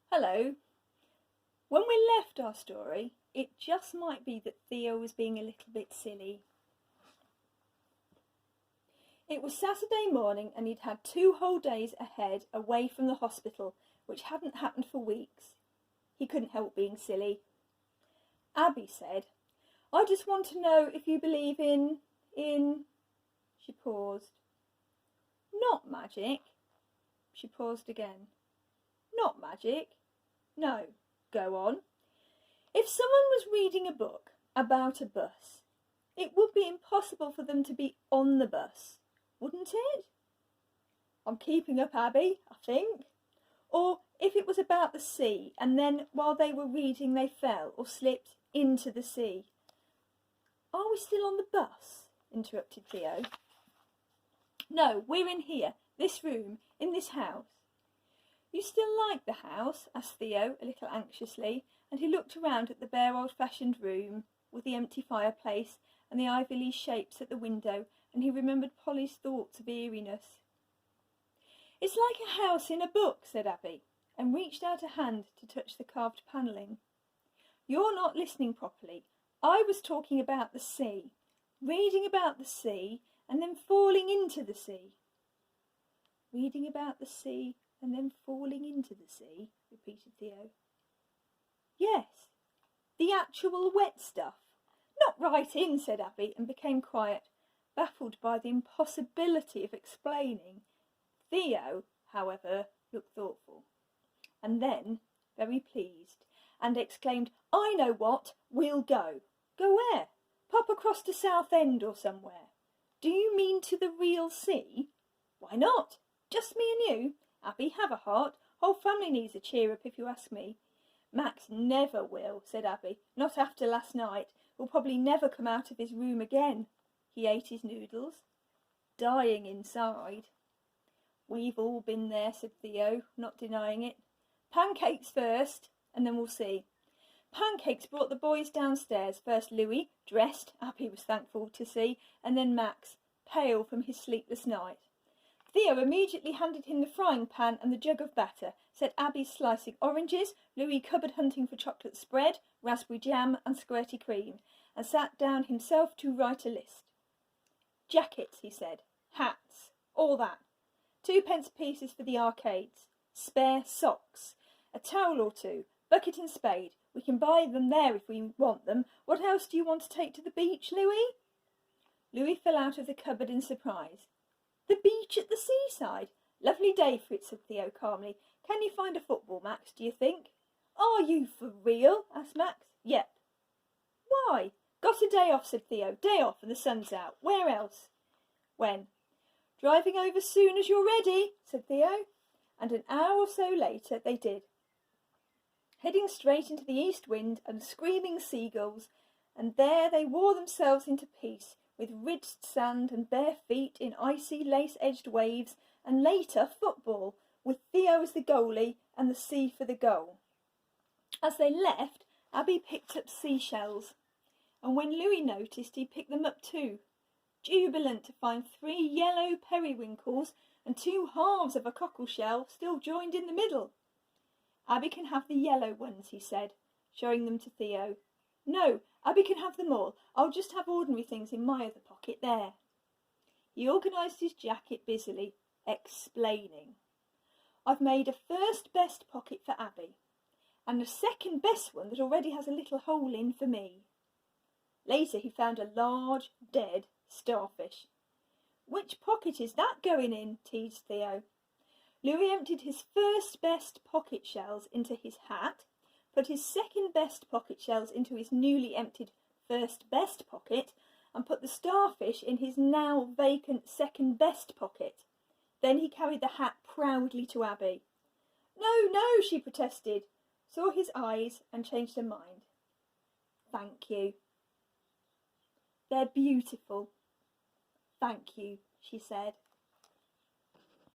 Hello. When we left our story, it just might be that Theo was being a little bit silly. It was Saturday morning and he'd had 2 whole days ahead away from the hospital, which hadn't happened for weeks. He couldn't help being silly. Abby said, "I just want to know if you believe in... She paused. "Not magic." She paused again. "Not magic?" "No, go on." "If someone was reading a book about a bus, it would be impossible for them to be on the bus, wouldn't it?" "I'm keeping up, Abby, I think." "Or if it was about the sea, and then while they were reading they fell or slipped into the sea." "Are we still on the bus?" interrupted Theo. "No, we're in here, this room, in this house." "You still like the house?" asked Theo, a little anxiously, and he looked around at the bare old-fashioned room, with the empty fireplace and the ivy-leaf shapes at the window, and he remembered Polly's thoughts of eeriness. "It's like a house in a book," said Abby, and reached out a hand to touch the carved panelling. "You're not listening properly. I was talking about the sea, reading about the sea, and then falling into the sea." "Reading about the sea and then falling into the sea," repeated Theo. "Yes, the actual wet stuff." "Not right in," said Abby, and became quiet, baffled by the impossibility of explaining. Theo, however, looked thoughtful, and then very pleased, and exclaimed, "I know what, we'll go." "Go where?" "Pop across to Southend or somewhere." "Do you mean to the real sea?" "Why not? Just me and you. Abby, have a heart. Whole family needs a cheer up if you ask me." "Max never will," said Abby. "Not after last night. Will probably never come out of his room again." He ate his noodles, dying inside. "We've all been there," said Theo, not denying it. "Pancakes first, and then we'll see." Pancakes brought the boys downstairs. First Louis, dressed, Abby was thankful to see, and then Max, pale from his sleepless night. Theo immediately handed him the frying pan and the jug of batter, set Abby slicing oranges, Louis cupboard hunting for chocolate spread, raspberry jam and squirty cream, and sat down himself to write a list. "Jackets," he said, "hats, all that. 2p pieces for the arcades. Spare socks. A towel or two. Bucket and spade. We can buy them there if we want them. What else do you want to take to the beach, Louis?" Louis fell out of the cupboard in surprise. "The beach at the seaside? Lovely day for it," said Theo calmly. "Can you find a football, Max, do you think?" "Are you for real?" asked Max. "Yep." "Why?" "Got a day off," said Theo. "Day off and the sun's out. Where else?" "When?" "Driving over soon as you're ready," said Theo. And an hour or so later they did, heading straight into the east wind and screaming seagulls, and there they wore themselves into peace, with ridged sand and bare feet in icy lace-edged waves, and later football, with Theo as the goalie and the sea for the goal. As they left, Abby picked up seashells, and when Louis noticed, he picked them up too, jubilant to find 3 yellow periwinkles and 2 halves of a cockleshell still joined in the middle. "Abby can have the yellow ones," he said, showing them to Theo. "No, Abby can have them all. I'll just have ordinary things in my other pocket there." He organised his jacket busily, explaining. "I've made a first best pocket for Abby, and a second best one that already has a little hole in for me." Later he found a large, dead starfish. "Which pocket is that going in?" teased Theo. Louis emptied his first best pocket shells into his hat, put his second best pocket shells into his newly emptied first best pocket, and put the starfish in his now vacant second best pocket. Then he carried the hat proudly to Abby. "No, no," she protested, saw his eyes and changed her mind. "Thank you." "They're beautiful." "Thank you," she said.